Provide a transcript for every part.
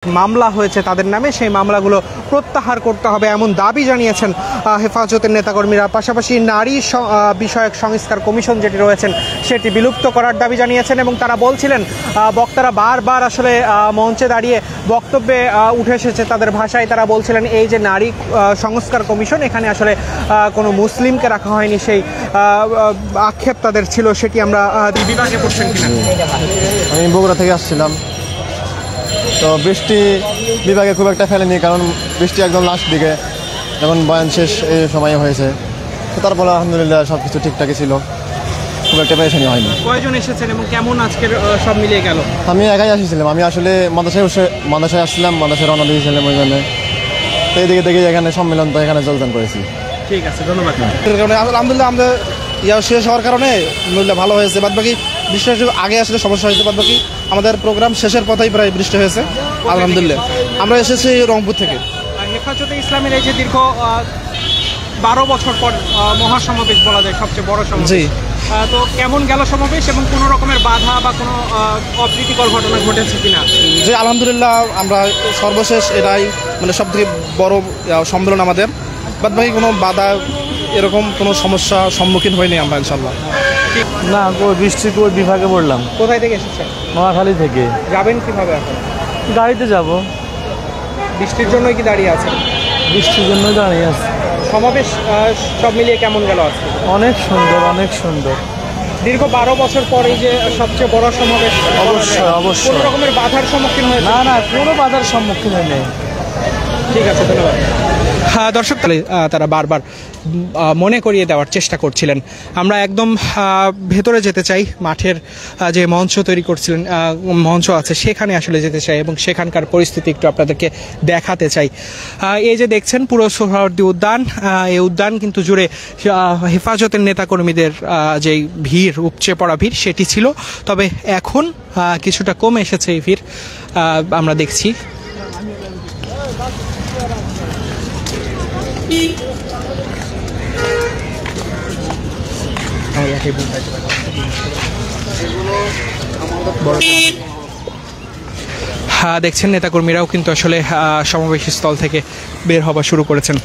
মামলা হয়েছে তাদের নামে সেই মামলাগুলো প্রত্যাহার করতে হবে এমন দাবি জানিয়েছেন হেফাজতের নেতাকর্মীরা। পাশাপাশি নারী বিষয়ক সংস্কার কমিশন যেটি রয়েছেন সেটি বিলুপ্ত করার দাবি জানিয়েছেন এবং তারা বলছিলেন বক্তারা বারবার আসলে মঞ্চে দাঁড়িয়ে বক্তব্যে উঠে এসেছে তাদের ভাষায়। তারা বলছিলেন এই যে নারী সংস্কার কমিশন এখানে আসলে কোনো মুসলিমকে রাখা হয়নি, সেই আক্ষেপ তাদের ছিল। সেটি আমরা বিভাগে পড়ছেন কিনা। আমি বগুড়া থেকে আসছিলাম, তো বৃষ্টি বিভাগে খুব একটা ফেলেনি, কারণ বৃষ্টি একদম লাস্ট দিকে যখন বয়ান শেষ এই সময় হয়েছে। তো তারপর আলহামদুলিল্লাহ সব কিছু ঠিকঠাকই ছিল, খুব একটা পেরেশানি হয়নি। কয়জন এসেছেন এবং কেমন আজকের সব মিলিয়ে গেল? আমি একাই আসছিলাম, আমি আসলে মাদ্রাসায় আসছিলাম, মাদ্রাসায় রওনা দিয়েছিলাম ওই জন্য। তো এইদিকে দেখি এখানে সম্মেলন, তো এখানে যোগদান করেছি। ঠিক আছে, ধন্যবাদ। আলহামদুলিল্লাহ আমরা শেষ হওয়ার কারণে ভালো হয়েছে। বাদ বাকি বৃষ্টি আগে আসলে সমস্যা হয়েছে, বাদ বাকি আমাদের প্রোগ্রাম শেষের পথেই প্রায় বৃষ্টি হয়েছে আলহামদুলিল্লাহ। আমরা এসেছি রংপুর থেকে। হেফাজতে ইসলামের এই যে দীর্ঘ 12 বছর পর মহাসমাবেশ বলা যায়, সবচেয়ে বড় সমাবেশ, তো কেমন গেল সমাবেশ এবং কোনো রকমের বাধা বা কোনো অপ্রীতিকর ঘটনা ঘটেছে কিনা? যে আলহামদুলিল্লাহ আমরা সর্বশেষ এটাই সবথেকে বড় সম্মেলন আমাদের। বাদ বাকি কোনো বাধা এরকম কোনো সমস্যা সম্মুখীন হয়নি আমরা ইনশাল্লাহ। না, বৃষ্টির ওই বিভাগে পড়লাম। কোথায় থেকে এসেছেন? নোয়াখালী থেকে। যাবেন কিভাবে এখন? গাড়িতে যাব। বৃষ্টির জন্যই কি দাঁড়িয়ে আছেন? বৃষ্টির জন্য দাঁড়িয়ে আছে। সমাবেশ সব মিলিয়ে কেমন গেল আজকে? অনেক সুন্দর, অনেক সুন্দর। দীর্ঘ 12 বছর পর এই যে সবচেয়ে বড় সমাবেশ, অবশ্যই কোনো রকমের বাধার সম্মুখীন হয়েছে? না, কোনো বাধার সম্মুখীন হয় নাই। ঠিক আছে, ধন্যবাদ। হ্যাঁ দর্শক, তারা বারবার মনে করিয়ে দেওয়ার চেষ্টা করছিলেন। আমরা একদম ভেতরে যেতে চাই, মাঠের যে মঞ্চ তৈরি করছিলেন, মঞ্চ আছে সেখানে আসলে যেতে চাই এবং সেখানকার পরিস্থিতি একটু আপনাদেরকে দেখাতে চাই। এই যে দেখছেন পুরো সোহরাওয়ার্দী উদ্যান, এই উদ্যান কিন্তু জুড়ে হেফাজতের নেতাকর্মীদের যেই ভিড়, উপচে পড়া ভিড় সেটি ছিল, তবে এখন কিছুটা কমে এসেছে এই ভিড় আমরা দেখছি। দেখছেন নেতাকর্মীরাও কিন্তু আসলে সমাবেশ স্থল থেকে বের হওয়া শুরু করেছেন।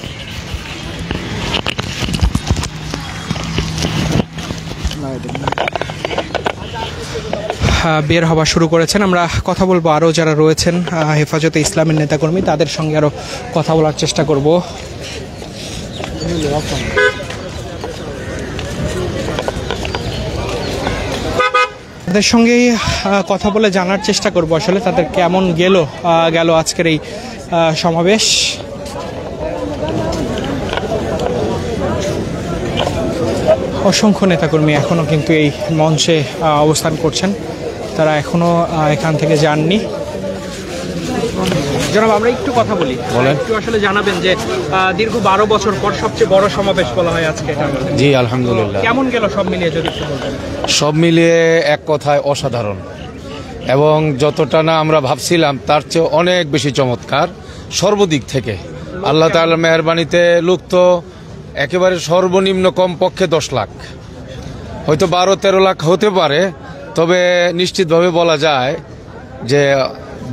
আমরা কথা বলবো আরও যারা রয়েছেন হেফাজতে ইসলামের নেতাকর্মী, তাদের সঙ্গে আরও কথা বলার চেষ্টা করব। তাদের সঙ্গেই কথা বলে জানার চেষ্টা করব আসলে তাদের কেমন গেল আজকের এই সমাবেশ। অসংখ্য নেতাকর্মী এখনো কিন্তু এই মঞ্চে অবস্থান করছেন, তারা এখনো এখান থেকে যাননি। জনাব, আমরা একটু কথা বলি, একটু আসলে জানাবেন যে দীর্ঘ 12 বছর পর সবচেয়ে বড় সমাবেশ বলা হয় আজকে। জি আলহামদুলিল্লাহ। কেমন গেল সব মিলিয়ে যদি একটু বলতেন? সব মিলিয়ে এক কথায় অসাধারণ, এবং যতটা না আমরা ভাবছিলাম তার চেয়ে অনেক বেশি চমৎকার সর্বদিক থেকে। আল্লাহ তাআলার মেহেরবানিতে লোক তো একেবারে সর্বনিম্ন কমপক্ষে 10 লাখ, হয়তো 12-13 লাখ হতে পারে, তবে নিশ্চিতভাবে বলা যায় যে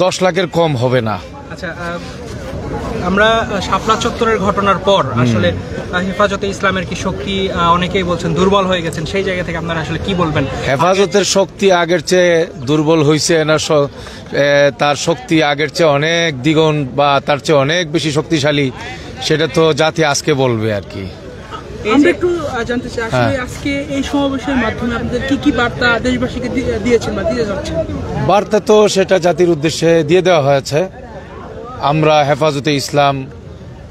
10 লাখের কম হবে না। আচ্ছা, আমরা শাপলা চত্বরের ঘটনার পর আসলে হেফাজতে ইসলামের কি শক্তি, অনেকেই বলছেন দুর্বল হয়ে গেছেন, সেই জায়গা থেকে আপনারা আসলে কি বলবেন? হেফাজতের শক্তি আগের চেয়ে দুর্বল হয়েছে না, তার শক্তি আগের চেয়ে অনেক দ্বিগুণ বা তার চেয়ে অনেক বেশি শক্তিশালী, সেটা তো জাতি আজকে বলবে আর কি। আমরা একটু জানতে চাই আসলে আজকে এই সমাবেশের মাধ্যমে আপনাদের কি বার্তা দেশবাসীকে দিয়েছেন বা দিয়ে যাচ্ছেন? বার্তা তো সেটা জাতির উদ্দেশ্যে দিয়ে দেওয়া হয়েছে। আমরা হেফাজতে ইসলাম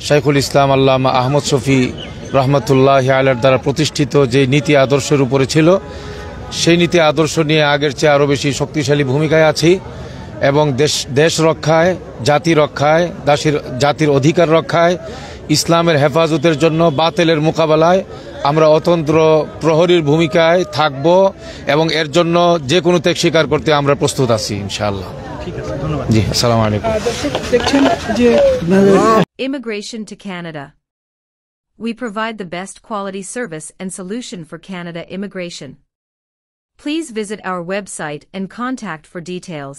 শাইখুল ইসলাম আল্লামা আহমদ শফি রহমতুল্লাহ আলাইহির দ্বারা প্রতিষ্ঠিত যে নীতি আদর্শের উপরে ছিল, সেই নীতি আদর্শ নিয়ে আগের চেয়ে আরও বেশি শক্তিশালী ভূমিকায় আছি, এবং দেশ রক্ষায়, জাতি রক্ষায়, জাতির অধিকার রক্ষায়, ইসলামের হেফাজতের জন্য বাতিলের মোকাবেলায় আমরা অতন্ত্র প্রহরীর ভূমিকায় থাকব, এবং এর জন্য যে কোনো ত্যাগ স্বীকার করতে আমরা প্রস্তুত আছি ইনশাআল্লাহ। জি, আসসালামু আলাইকুম। Immigration to Canada. We provide the best quality service and solution for Canada immigration. Please visit our website and contact for details.